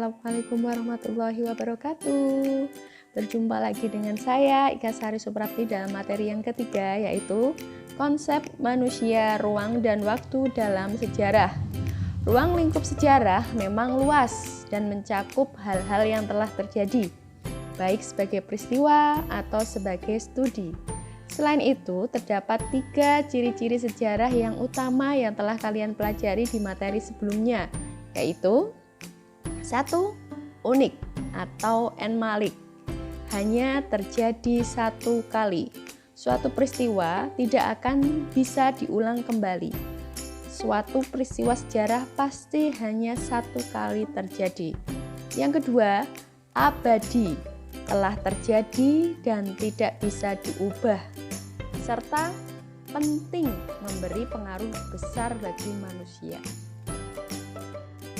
Assalamualaikum warahmatullahi wabarakatuh. Berjumpa lagi dengan saya Ika Sari Suprapti dalam materi yang ketiga, yaitu konsep manusia, ruang dan waktu dalam sejarah. Ruang lingkup sejarah memang luas dan mencakup hal-hal yang telah terjadi, baik sebagai peristiwa atau sebagai studi. Selain itu, terdapat 3 ciri-ciri sejarah yang utama yang telah kalian pelajari di materi sebelumnya, yaitu 1. Unik atau enmalik, hanya terjadi satu kali. Suatu peristiwa tidak akan bisa diulang kembali. Suatu peristiwa sejarah pasti hanya satu kali terjadi. Yang kedua, abadi, telah terjadi dan tidak bisa diubah, serta penting, memberi pengaruh besar bagi manusia.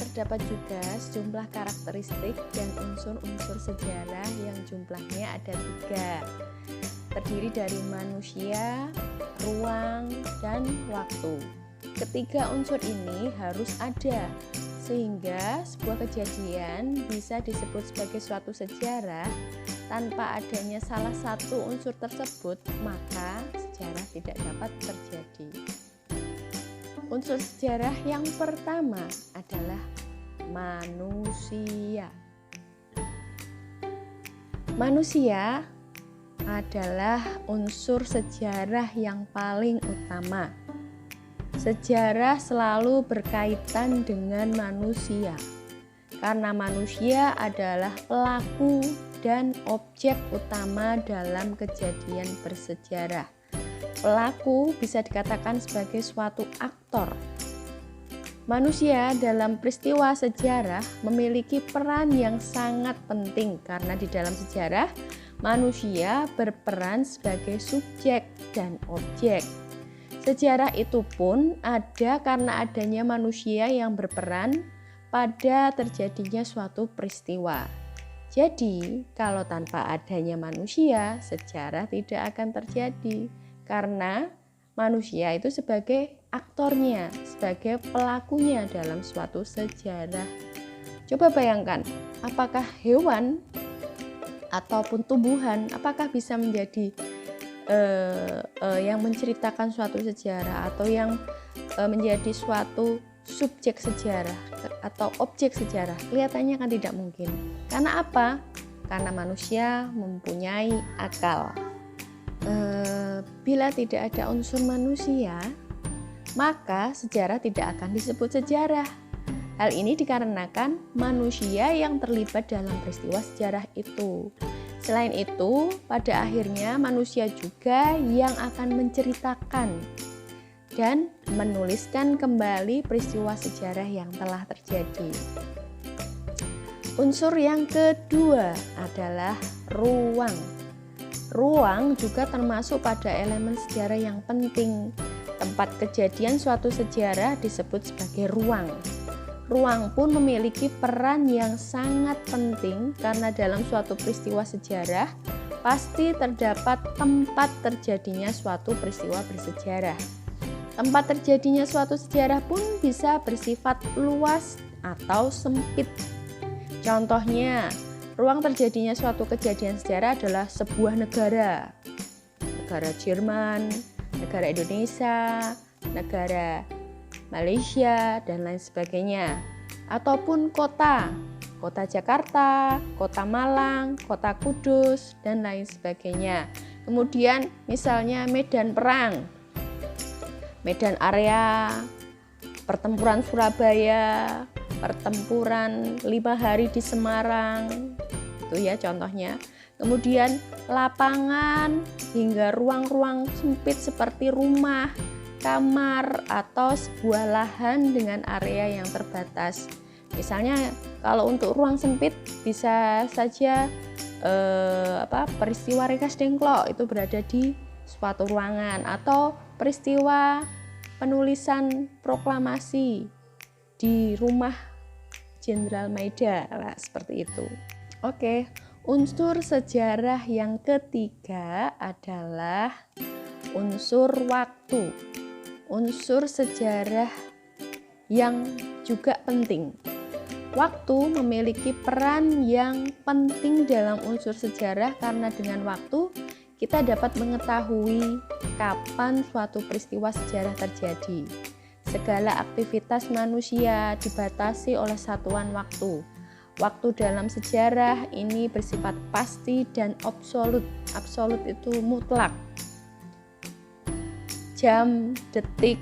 Terdapat juga sejumlah karakteristik dan unsur-unsur sejarah yang jumlahnya ada 3. Terdiri dari manusia, ruang, dan waktu. Ketiga unsur ini harus ada, sehingga sebuah kejadian bisa disebut sebagai suatu sejarah. Tanpa adanya salah satu unsur tersebut, maka sejarah tidak dapat terjadi. Unsur sejarah yang pertama adalah manusia. Manusia adalah unsur sejarah yang paling utama. Sejarah selalu berkaitan dengan manusia, karena manusia adalah pelaku dan objek utama dalam kejadian bersejarah. Pelaku bisa dikatakan sebagai suatu aktor. Manusia dalam peristiwa sejarah memiliki peran yang sangat penting karena di dalam sejarah manusia berperan sebagai subjek dan objek. Sejarah itu pun ada karena adanya manusia yang berperan pada terjadinya suatu peristiwa. Jadi, kalau tanpa adanya manusia, sejarah tidak akan terjadi. Karena manusia itu sebagai aktornya, sebagai pelakunya dalam suatu sejarah. Coba bayangkan, apakah hewan ataupun tumbuhan, apakah bisa menjadi yang menceritakan suatu sejarah atau yang menjadi suatu subjek sejarah atau objek sejarah? Kelihatannya kan tidak mungkin. Karena apa? Karena manusia mempunyai akal. Bila tidak ada unsur manusia, maka sejarah tidak akan disebut sejarah. Hal ini dikarenakan manusia yang terlibat dalam peristiwa sejarah itu. Selain itu, pada akhirnya manusia juga yang akan menceritakan dan menuliskan kembali peristiwa sejarah yang telah terjadi. Unsur yang kedua adalah ruang. Ruang juga termasuk pada elemen sejarah yang penting. Tempat kejadian suatu sejarah disebut sebagai ruang. Ruang pun memiliki peran yang sangat penting karena dalam suatu peristiwa sejarah pasti terdapat tempat terjadinya suatu peristiwa bersejarah. Tempat terjadinya suatu sejarah pun bisa bersifat luas atau sempit. Contohnya, ruang terjadinya suatu kejadian sejarah adalah sebuah negara. Negara Jerman, negara Indonesia, negara Malaysia, dan lain sebagainya. Ataupun kota Jakarta, kota Malang, kota Kudus, dan lain sebagainya. Kemudian misalnya medan perang, medan area, pertempuran Surabaya, pertempuran 5 hari di Semarang, itu ya contohnya. Kemudian lapangan hingga ruang-ruang sempit seperti rumah, kamar, atau sebuah lahan dengan area yang terbatas. Misalnya kalau untuk ruang sempit bisa saja peristiwa Rengas Dengklok itu berada di suatu ruangan, atau peristiwa penulisan proklamasi di rumah Jenderal Maida, seperti itu. Oke, unsur sejarah yang ketiga adalah unsur waktu. Unsur sejarah yang juga penting. Waktu memiliki peran yang penting dalam unsur sejarah karena dengan waktu kita dapat mengetahui kapan suatu peristiwa sejarah terjadi. Segala aktivitas manusia dibatasi oleh satuan waktu. Waktu dalam sejarah ini bersifat pasti dan absolut. Absolut itu mutlak. Jam, detik,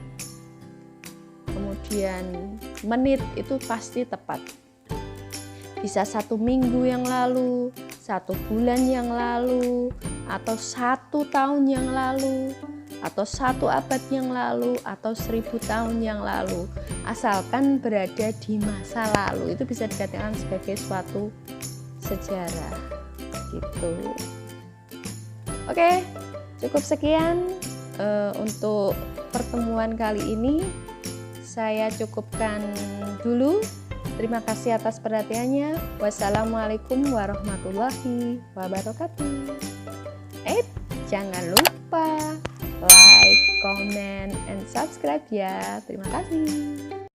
kemudian menit itu pasti tepat. Bisa 1 minggu yang lalu, 1 bulan yang lalu, atau 1 tahun yang lalu, atau 1 abad yang lalu, atau 1000 tahun yang lalu. Asalkan berada di masa lalu, itu bisa dikatakan sebagai suatu sejarah. Gitu. Oke, cukup sekian untuk pertemuan kali ini. Saya cukupkan dulu. Terima kasih atas perhatiannya. Wassalamualaikum warahmatullahi wabarakatuh. Jangan lupa like, comment, and subscribe ya. Terima kasih.